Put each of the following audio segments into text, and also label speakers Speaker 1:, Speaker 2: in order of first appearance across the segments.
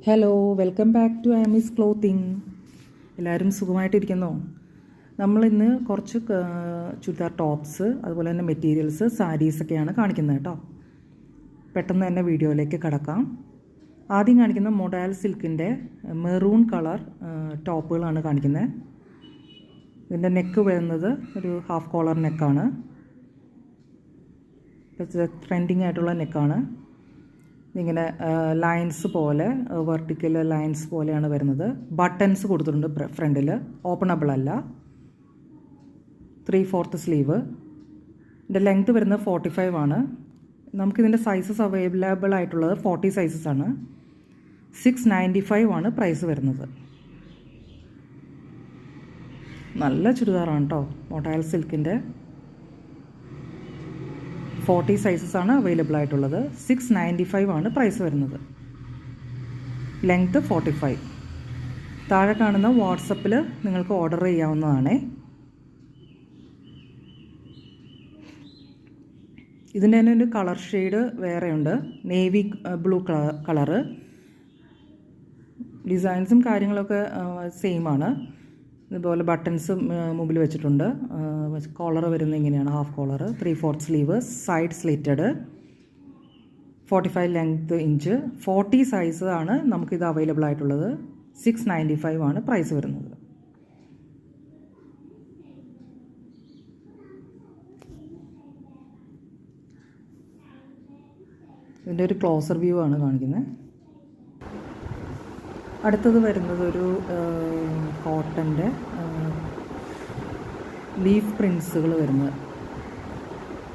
Speaker 1: Hello, welcome back to ആമീസ് clothing. എല്ലാവരും സുഖമായിട്ടിരിക്കുന്നോ? നമ്മളിന്ന് കുറച്ച് ചുരിദാർ ടോപ്സ്, അതുപോലെ തന്നെ മെറ്റീരിയൽസ്, സാരീസൊക്കെയാണ് കാണിക്കുന്നത് കേട്ടോ. പെട്ടെന്ന് തന്നെ വീഡിയോയിലേക്ക് കടക്കാം. ആദ്യം കാണിക്കുന്ന മൊഡാൽ സിൽക്കിൻ്റെ മെറൂൺ കളർ ടോപ്പുകളാണ് കാണിക്കുന്നത്. ഇതിൻ്റെ നെക്ക് വരുന്നത് ഒരു ഹാഫ് കോളർ നെക്കാണ്. ട്രെൻഡിങ് ആയിട്ടുള്ള നെക്കാണ്. ഇങ്ങനെ ലൈൻസ് പോലെ വെർട്ടിക്കൽ ലൈൻസ് പോലെയാണ് വരുന്നത്. ബട്ടൺസ് കൊടുത്തിട്ടുണ്ട് ഫ്രണ്ടിൽ, ഓപ്പണബിൾ അല്ല. 3/4 സ്ലീവ്. ഇതിൻ്റെ ലെങ്ത് വരുന്നത് 45 ആണ്. നമുക്കിതിൻ്റെ സൈസസ് അവൈലബിൾ ആയിട്ടുള്ളത് 40 സൈസസ് ആണ്. 695 ആണ് പ്രൈസ് വരുന്നത്. നല്ല ചുരിദാറാണ് കേട്ടോ. മൊഡാൽ സിൽക്കിൻ്റെ 40 സൈസസ് ആണ് അവൈലബിൾ ആയിട്ടുള്ളത്. 695 ആണ് പ്രൈസ് വരുന്നത്. ലെങ്ത്ത് 45. താഴെ കാണുന്ന വാട്സപ്പിൽ നിങ്ങൾക്ക് ഓർഡർ ചെയ്യാവുന്നതാണ്. ഇതിൻ്റെ തന്നെ ഒരു കളർ ഷെയ്ഡ് വേറെയുണ്ട്, നേവി ബ്ലൂ കളറ്. ഡിസൈൻസും കാര്യങ്ങളൊക്കെ സെയിമാണ്. ഇതുപോലെ ബട്ടൺസ് മുമ്പിൽ വെച്ചിട്ടുണ്ട്. കോളർ വരുന്നത് ഇങ്ങനെയാണ്, half collar, 3/4 sleeve, side slitted, 45 length inch. 40 size ആണ് നമുക്കിത് അവൈലബിൾ ആയിട്ടുള്ളത്. 695 ആണ് പ്രൈസ് വരുന്നത്. ഇതിൻ്റെ ഒരു ക്ലോസർ വ്യൂ ആണ് കാണിക്കുന്നത്. അടുത്തത് വരുന്നത് ഒരു കോട്ടൻ്റെ ലീഫ് പ്രിൻസുകൾ വരുന്നത്.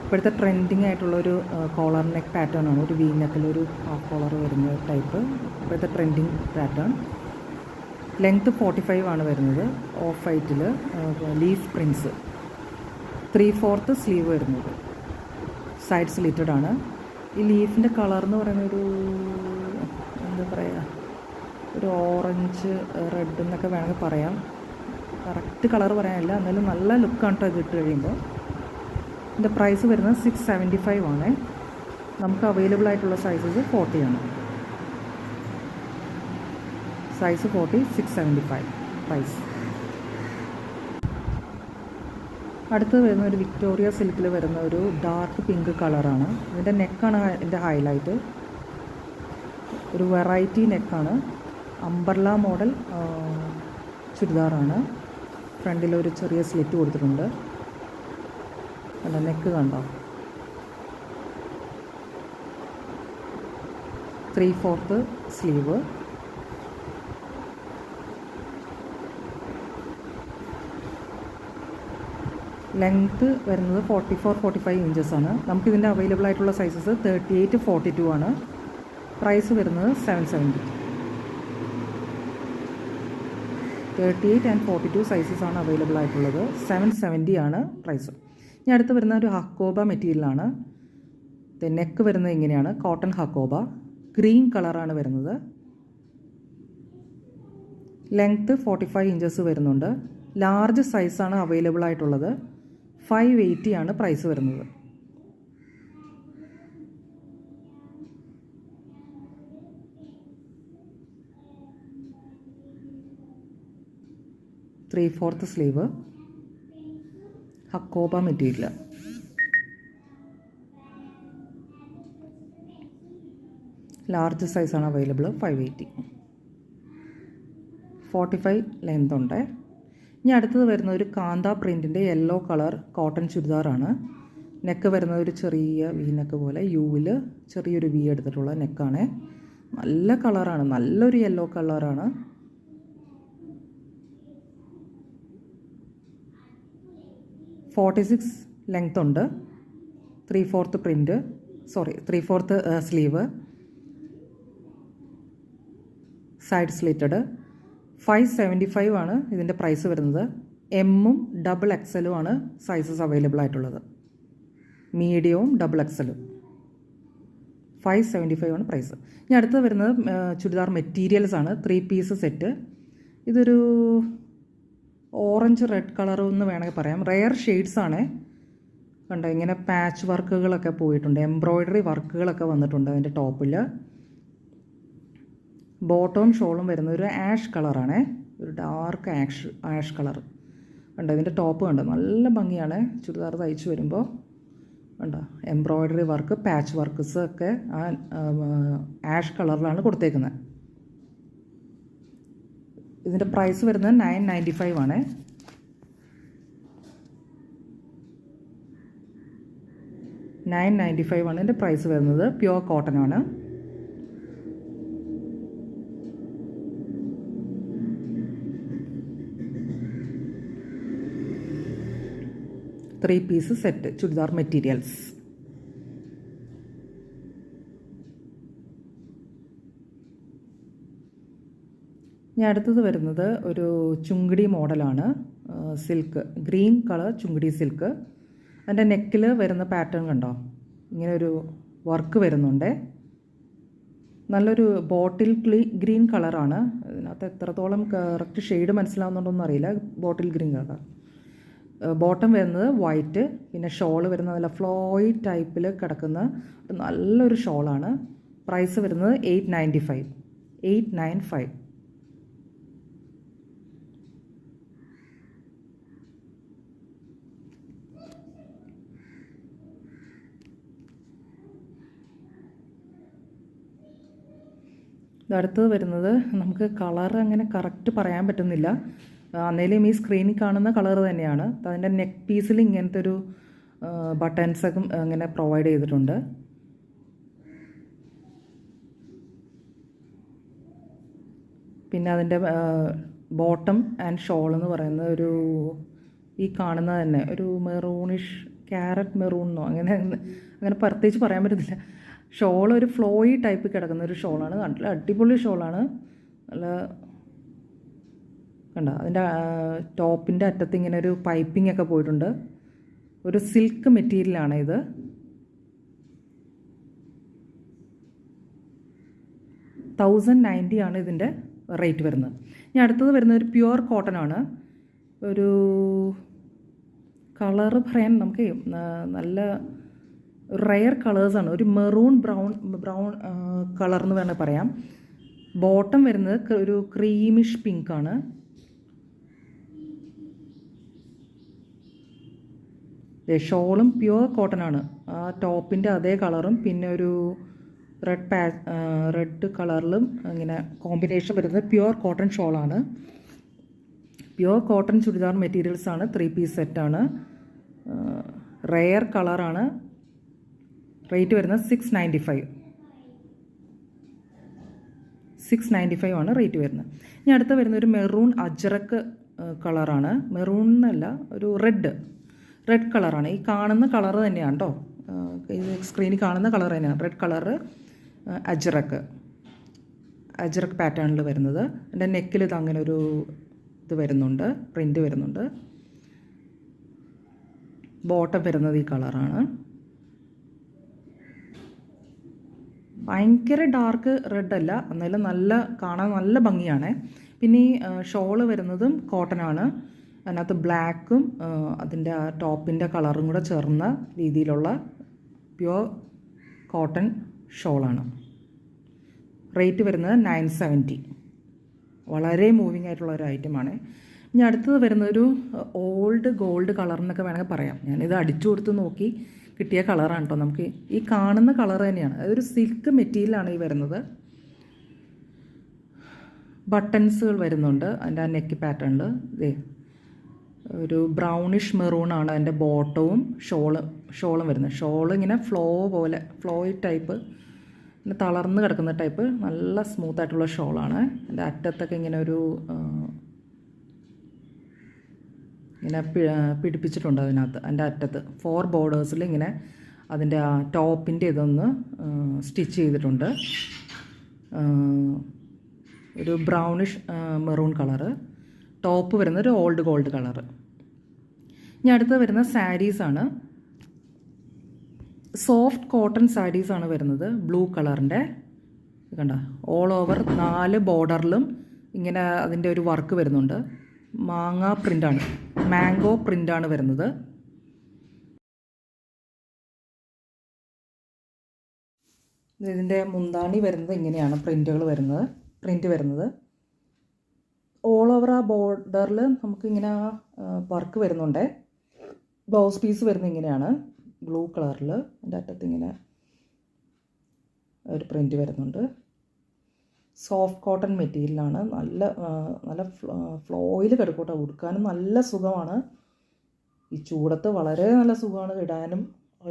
Speaker 1: ഇപ്പോഴത്തെ ട്രെൻഡിങ് ആയിട്ടുള്ളൊരു കോളർ നെക്ക് പാറ്റേൺ ആണ്. ഒരു വി നെക്കിലൊരു ഹാഫ് കോളർ വരുന്ന ടൈപ്പ് ഇപ്പോഴത്തെ ട്രെൻഡിങ് പാറ്റേൺ. ലെങ്ത്ത് 45 ആണ് വരുന്നത്. ഓഫ് വൈറ്റിൽ ലീഫ് പ്രിൻസ്. 3/4 സ്ലീവ് വരുന്നത്. സൈഡ് സ്ലിറ്റഡ് ആണ്. ഈ ലീഫിൻ്റെ കളർ എന്ന് പറയുന്ന ഒരു എന്താ പറയുക, ഒരു ഓറഞ്ച് റെഡ് എന്നൊക്കെ വേണമെങ്കിൽ പറയാം. കറക്റ്റ് കളർ പറയാനില്ല, എന്നാലും നല്ല ലുക്കാണ് കേട്ടോ ഇത് ഇട്ട് കഴിയുമ്പോൾ. ഇതിൻ്റെ പ്രൈസ് വരുന്നത് 675 ആണ്. നമുക്ക് അവൈലബിൾ ആയിട്ടുള്ള സൈസസ് 40 ആണ്. Size 40, 675 price. അടുത്തത് വരുന്ന ഒരു വിക്ടോറിയ സിൽക്കിൽ വരുന്ന ഒരു ഡാർക്ക് പിങ്ക് കളറാണ്. ഇതിൻ്റെ നെക്കാണ് ഇതിൻ്റെ ഹൈലൈറ്റ്. ഒരു വെറൈറ്റി നെക്കാണ്. Umbrella model ചുരിദാറാണ്. ഫ്രണ്ടിലൊരു ചെറിയ സ്ലിറ്റ് കൊടുത്തിട്ടുണ്ട്. അല്ല, നെക്ക് കണ്ടോ, 3/4 സ്ലീവ്. ലെങ്ത്ത് വരുന്നത് 44-45 ഇഞ്ചസ് ആണ്. നമുക്കിതിൻ്റെ അവൈലബിൾ ആയിട്ടുള്ള സൈസസ് 38-42 ആണ്. പ്രൈസ് വരുന്നത് 770. 38 and 42 സൈസസ് ആണ് അവൈലബിൾ ആയിട്ടുള്ളത്. 770 ആണ് പ്രൈസ്. ഇനി അടുത്ത് വരുന്ന ഒരു ഹക്കോബ മെറ്റീരിയലാണ്. നെക്ക് വരുന്നത് ഇങ്ങനെയാണ്, കോട്ടൺ ഹക്കോബ. ഗ്രീൻ കളറാണ് വരുന്നത്. ലെങ്ത്ത് 45 ഇഞ്ചസ് വരുന്നുണ്ട്. ലാർജ് സൈസാണ് അവൈലബിൾ ആയിട്ടുള്ളത്. 580 ആണ് പ്രൈസ് വരുന്നത്. Three fourth sleeve, Hakoba material. Large സൈസാണ് അവൈലബിൾ. 580. 45 ലെങ്ത് ഉണ്ട്. ഇനി അടുത്തത് വരുന്ന ഒരു കാന്ത പ്രിൻറ്റിൻ്റെ യെല്ലോ കളർ കോട്ടൺ ചുരിദാറാണ്. നെക്ക് വരുന്നത് ഒരു ചെറിയ വി നെക്ക് പോലെ, യുവിൽ ചെറിയൊരു വി എടുത്തിട്ടുള്ള നെക്കാണ്. നല്ല കളറാണ്, നല്ലൊരു യെല്ലോ കളറാണ്. 46 ലെങ്ത് ഉണ്ട്. 3/4 പ്രിൻറ്റ്, 3/4 സ്ലീവ്, സൈഡ് സ്ലിറ്റഡ്. 575 ആണ് ഇതിൻ്റെ പ്രൈസ് വരുന്നത്. എമ്മും XXL ആണ് സൈസസ് അവൈലബിൾ ആയിട്ടുള്ളത്. മീഡിയവും XXL. 575 ആണ് പ്രൈസ്. ഇനി അടുത്ത് വരുന്നത് ചുരിദാർ മെറ്റീരിയൽസ് ആണ്. 3 പീസ് സെറ്റ്. ഇതൊരു ഓറഞ്ച് റെഡ് കളർ എന്ന് വേണമെങ്കിൽ പറയാം. റെയർ ഷെയ്ഡ്സ് ആണ്. കണ്ടോ, ഇങ്ങനെ പാച്ച് വർക്കുകളൊക്കെ പോയിട്ടുണ്ട്, എംബ്രോയ്ഡറി വർക്കുകളൊക്കെ വന്നിട്ടുണ്ട് അതിൻ്റെ ടോപ്പിൽ. ബോട്ടവും ഷോളും വരുന്നത് ഒരു ആഷ് കളറാണ്, ഒരു ഡാർക്ക് ആഷ് കളർ. കണ്ടോ ഇതിൻ്റെ ടോപ്പ് കണ്ടോ, നല്ല ഭംഗിയാണ് ചുരിദാർ തയ്ച്ച് വരുമ്പോൾ. കണ്ടോ എംബ്രോയ്ഡറി വർക്ക്, പാച്ച് വർക്ക്സ് ഒക്കെ ആ ആഷ് കളറിലാണ് കൊടുത്തേക്കുന്നത്. ഇതിൻ്റെ പ്രൈസ് വരുന്നത് 995 ആണ്. ആണ് ഇതിൻ്റെ പ്രൈസ് വരുന്നത്. പ്യുവർ കോട്ടൺ ആണ്. Three piece set churidar materials. ഇനി അടുത്തത് വരുന്നത് ഒരു ചുങ്കിടി മോഡലാണ്. Silk, green colour chungidi silk. അതിൻ്റെ നെക്കിൽ വരുന്ന പാറ്റേൺ കണ്ടോ, ഇങ്ങനെ ഒരു വർക്ക് വരുന്നുണ്ട്. നല്ലൊരു ബോട്ടിൽ ഗ്രീൻ കളറാണ്. ഇതിനകത്ത് എത്രത്തോളം കറക്റ്റ് ഷെയ്ഡ് മനസ്സിലാവുന്നുണ്ടോയെന്ന് അറിയില്ല. Bottle green colour. ബോട്ടം വരുന്നത് വൈറ്റ്, പിന്നെ ഷോൾ വരുന്നത് നല്ല ഫ്ലോയി ടൈപ്പിൽ കിടക്കുന്ന നല്ലൊരു ഷോളാണ്. പ്രൈസ് വരുന്നത് 895. അടുത്തത് വരുന്നത് നമുക്ക് കളർ അങ്ങനെ കറക്റ്റ് പറയാൻ പറ്റുന്നില്ല. അന്നേലും ഈ സ്ക്രീനിൽ കാണുന്ന കളർ തന്നെയാണ്. അതിൻ്റെ നെക്ക് പീസിൽ ഇങ്ങനത്തെ ഒരു ബട്ടൺസൊക്കെ അങ്ങനെ പ്രൊവൈഡ് ചെയ്തിട്ടുണ്ട്. പിന്നെ അതിൻ്റെ ബോട്ടം ആൻഡ് ഷോൾ എന്ന് പറയുന്നത് ഒരു ഈ കാണുന്നത് തന്നെ ഒരു മെറൂണിഷ്, ക്യാരറ്റ് മെറൂണെന്നോ അങ്ങനെ പ്രത്യേകിച്ച് പറയാൻ പറ്റുന്നില്ല. ഷോൾ ഒരു ഫ്ലോയി ടൈപ്പ് കിടക്കുന്ന ഒരു ഷോളാണ്. നല്ല അടിപൊളി ഷോളാണ്. നല്ല കണ്ട അതിൻ്റെ ടോപ്പിൻ്റെ അറ്റത്ത് ഇങ്ങനെ ഒരു പൈപ്പിംഗ് ഒക്കെ പോയിട്ടുണ്ട്. ഒരു സിൽക്ക് മെറ്റീരിയലാണ് ഇത്. $1090 ആണ് ഇതിൻ്റെ റേറ്റ് വരുന്നത്. ഇനി അടുത്തത് വരുന്നത് ഒരു പ്യുവർ കോട്ടൺ ആണ്. ഒരു കളറ് പറയാൻ നമുക്ക് നല്ല റെയർ കളേഴ്സാണ്. ഒരു മെറൂൺ ബ്രൗൺ കളർ എന്ന് വേണമെങ്കിൽ പറയാം. ബോട്ടം വരുന്നത് ഒരു ക്രീമിഷ് പിങ്ക് ആണ്. ഷോളും പ്യുവർ കോട്ടൺ ആണ്. ആ ടോപ്പിൻ്റെ അതേ കളറും പിന്നെ ഒരു റെഡ് കളറിലും ഇങ്ങനെ കോമ്പിനേഷൻ വരുന്നത് പ്യുവർ കോട്ടൺ ഷോളാണ്. പ്യുവർ കോട്ടൺ ചുരിദാർ മെറ്റീരിയൽസാണ്. 3 പീസ് സെറ്റാണ്. റെയർ കളറാണ്. റേറ്റ് വരുന്നത് 695 ആണ് റേറ്റ് വരുന്നത്. ഇനി അടുത്ത വരുന്ന ഒരു മെറൂൺ അജ്രക്ക് കളറാണ്. മെറൂൺ എന്നല്ല, ഒരു റെഡ് കളറാണ്. ഈ കാണുന്ന കളർ തന്നെയാണ് കേട്ടോ, സ്ക്രീനിൽ കാണുന്ന കളർ തന്നെയാണ്. റെഡ് കളറ് അജ്രക്ക് പാറ്റേണിൽ വരുന്നത്. എൻ്റെ നെക്കിൽ ഇത് അങ്ങനെ ഒരു ഇത് വരുന്നുണ്ട്, പ്രിൻ്റ് വരുന്നുണ്ട്. ബോട്ടം വരുന്നത് ഈ കളറാണ്. ഭയങ്കര ഡാർക്ക് റെഡ് അല്ല, എന്നാലും കാണാൻ നല്ല ഭംഗിയാണ്. പിന്നെ ഈ ഷോള് വരുന്നതും കോട്ടനാണ്. അതിനകത്ത് ബ്ലാക്കും അതിൻ്റെ ആ ടോപ്പിൻ്റെ കളറും കൂടെ ചേർന്ന രീതിയിലുള്ള പ്യുവർ കോട്ടൺ ഷോളാണ്. റേറ്റ് വരുന്നത് 970. വളരെ മൂവിങ് ആയിട്ടുള്ള ഒരു ഐറ്റമാണ്. ഇനി അടുത്തത് വരുന്നൊരു ഓൾഡ് ഗോൾഡ് കളറിനൊക്കെ വേണമെങ്കിൽ പറയാം. ഞാനിത് അടിച്ചു കൊടുത്ത് നോക്കി കിട്ടിയ കളറാണ് കേട്ടോ. നമുക്ക് ഈ കാണുന്ന കളർ തന്നെയാണ്. അതൊരു സിൽക്ക് മെറ്റീരിയലാണ് ഈ വരുന്നത്. ബട്ടൺസുകൾ വരുന്നുണ്ട് അതിൻ്റെ ആ നെക്ക് പാറ്റേണിൽ. ഒരു ബ്രൗണിഷ് മെറൂണാണ് അതിൻ്റെ ബോട്ടവും ഷോളും വരുന്നത്. ഷോള് ഇങ്ങനെ ഫ്ലോയി ടൈപ്പ്, പിന്നെ തളർന്ന് കിടക്കുന്ന ടൈപ്പ്, നല്ല സ്മൂത്തായിട്ടുള്ള ഷോളാണ്. അതിൻ്റെ അറ്റത്തൊക്കെ ഇങ്ങനെ പിടിപ്പിച്ചിട്ടുണ്ട് അതിനകത്ത്. അതിൻ്റെ അറ്റത്ത് 4 ബോർഡേഴ്സിൽ ഇങ്ങനെ അതിൻ്റെ ആ ടോപ്പിൻ്റെ ഇതൊന്ന് സ്റ്റിച്ച് ചെയ്തിട്ടുണ്ട്. ഒരു ബ്രൗണിഷ് മെറൂൺ കളറ്. ടോപ്പ് വരുന്നത് ഒരു ഓൾഡ് ഗോൾഡ് കളറ്. ഇനി അടുത്ത് വരുന്ന സാരീസാണ്. സോഫ്റ്റ് കോട്ടൺ സാരീസാണ് വരുന്നത്. ബ്ലൂ കളറിൻ്റെ കണ്ട ഓൾ ഓവർ 4 ബോർഡറിലും ഇങ്ങനെ അതിൻ്റെ ഒരു വർക്ക് വരുന്നുണ്ട്. മാംഗോ പ്രിൻ്റാണ് വരുന്നത്. ഇതിൻ്റെ മുന്താണി വരുന്നത് ഇങ്ങനെയാണ് പ്രിൻ്റുകൾ വരുന്നത്. പ്രിൻറ്റ് വരുന്നത്. ഓൾ ഓവർ ആ ബോർഡറിൽ നമുക്കിങ്ങനെ ആ വർക്ക് വരുന്നുണ്ട്. ബ്ലൗസ് പീസ് വരുന്നത് ഇങ്ങനെയാണ്, ബ്ലൂ കളറിൽ അതിൻ്റെ അറ്റത്ത് ഇങ്ങനെ ഒരു പ്രിൻറ്റ് വരുന്നുണ്ട്. സോഫ്റ്റ് കോട്ടൺ മെറ്റീരിയലാണ്. നല്ല ഫ്ലോയിൽ കിടക്കോട്ടെ, ഉടുക്കാനും നല്ല സുഖമാണ്. ഈ ചൂടത്ത് വളരെ നല്ല സുഖമാണ് ഇടാനും,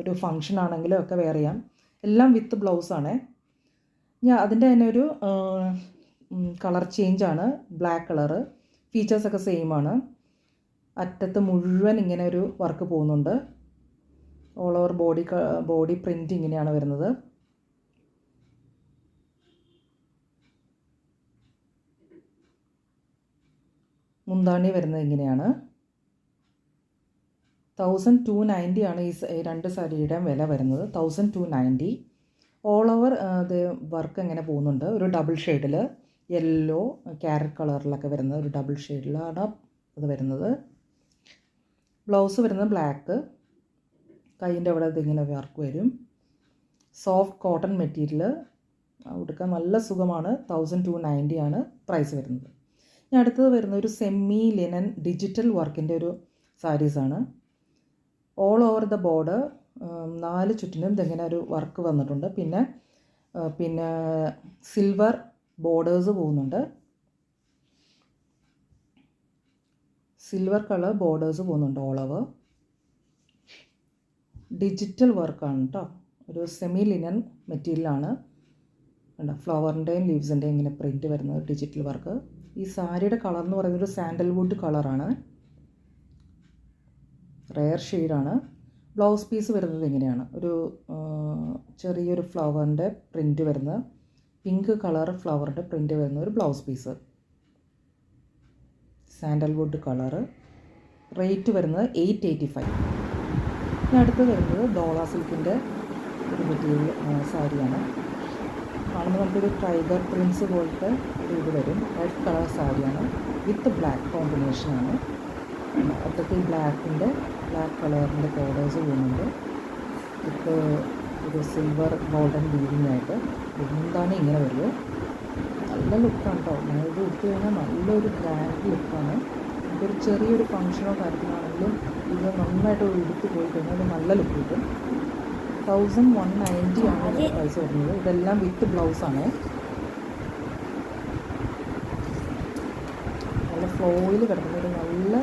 Speaker 1: ഒരു ഫങ്ഷൻ ആണെങ്കിലും ഒക്കെ വെയർ ചെയ്യാം. എല്ലാം വിത്ത് ബ്ലൗസാണേ. അതിൻ്റെ തന്നെ ഒരു കളർ ചേഞ്ചാണ്, ബ്ലാക്ക് കളറ്. ഫീച്ചേഴ്സൊക്കെ സെയിമാണ്. അറ്റത്ത് മുഴുവൻ ഇങ്ങനെ ഒരു വർക്ക് പോകുന്നുണ്ട്. ഓൾ ഓവർ ബോഡി പ്രിൻറ്റ് ഇങ്ങനെയാണ് വരുന്നത്. മുന്താണി വരുന്നത് ഇങ്ങനെയാണ്. 1290 ആണ് ഈ രണ്ട് സാരിയുടെ വില വരുന്നത്. 1290. ഓൾ ഓവർ ഇത് വർക്ക് എങ്ങനെ പോകുന്നുണ്ട്, ഒരു ഡബിൾ ഷെയ്ഡിൽ യെല്ലോ ക്യാരറ്റ് കളറിലൊക്കെ വരുന്നത് ഒരു ഡബിൾ ഷെയ്ഡിലാണ് ഇത് വരുന്നത്. ബ്ലൗസ് വരുന്നത് ബ്ലാക്ക്, കൈയിൻ്റെ അവിടെ ഇതിങ്ങനെ വർക്ക് വരും. സോഫ്റ്റ് കോട്ടൺ മെറ്റീരിയൽ, ഉടുക്കാൻ നല്ല സുഖമാണ്. 1290 ആണ് പ്രൈസ് വരുന്നത്. ഇനി അടുത്തത് വരുന്ന ഒരു സെമി ലിനൻ ഡിജിറ്റൽ വർക്കിൻ്റെ ഒരു സാരീസാണ്. ഓൾ ഓവർ ദ ബോർഡർ 4 ചുറ്റിനും ഇതെങ്ങനെ ഒരു വർക്ക് വന്നിട്ടുണ്ട്. പിന്നെ സിൽവർ ബോർഡേഴ്സ് പോകുന്നുണ്ട്. സിൽവർ കളർ ബോർഡേഴ്സ് പോകുന്നുണ്ട് ഓൾ ഓവർ. ഡിജിറ്റൽ വർക്കാണ് കേട്ടോ. ഒരു സെമി ലിനൻ മെറ്റീരിയലാണ്. ഫ്ലവറിൻ്റെയും ലീവ്സിൻ്റെയും ഇങ്ങനെ പ്രിൻറ്റ് വരുന്നത് ഡിജിറ്റൽ വർക്ക്. ഈ സാരിയുടെ കളർ എന്ന് പറയുന്നത് ഒരു സാൻഡൽവുഡ് കളറാണ്, റെയർ ഷെയ്ഡാണ്. ബ്ലൗസ് പീസ് വരുന്നത് ഇങ്ങനെയാണ്, ഒരു ചെറിയൊരു ഫ്ലവറിൻ്റെ പ്രിൻറ്റ് വരുന്ന പിങ്ക് കളർ ഫ്ലവറിൻ്റെ പ്രിൻറ്റ് വരുന്ന ഒരു blouse piece, sandalwood colour. Rate വരുന്നത് 885. ഇനി അടുത്ത് വരുന്നത് ഡോള സിൽക്കിൻ്റെ ഒരു മെറ്റീരിയൽ സാരിയാണ്. കാണുമ്പോൾ നമുക്കൊരു ടൈഗർ പ്രിൻസ് പോലത്തെ ഒരു ഇത് വരും. റെഡ് കളർ സാരിയാണ്, വിത്ത് ബ്ലാക്ക് കോമ്പിനേഷനാണ്. അതൊക്കെ ഈ ബ്ലാക്ക് കളറിൻ്റെ ബോർഡേഴ്സ് പോകുന്നുണ്ട്. വിത്ത് ഒരു സിൽവർ ഗോൾഡൻ വീവിങ് ആയിട്ട്. എന്താണ് ഇങ്ങനെ വരുന്നത്, നല്ല ലുക്കാണ് കേട്ടോ. ഇത് എടുത്തു കഴിഞ്ഞാൽ നല്ലൊരു ഗ്രാൻഡ് ലുക്കാണ്. ഒരു ചെറിയൊരു ഫങ്ഷനോ കാര്യത്തിനാണെങ്കിലും ഇത് നന്നായിട്ട് എടുത്ത് പോയി കഴിഞ്ഞാൽ അത് നല്ല ലുക്ക് കിട്ടും. 1190 ആണ് പ്രൈസ് വരുന്നത്. ഇതെല്ലാം വിത്ത് ബ്ലൗസാണ്. നല്ല ഫ്ലോയിൽ കിടക്കുന്ന ഒരു നല്ല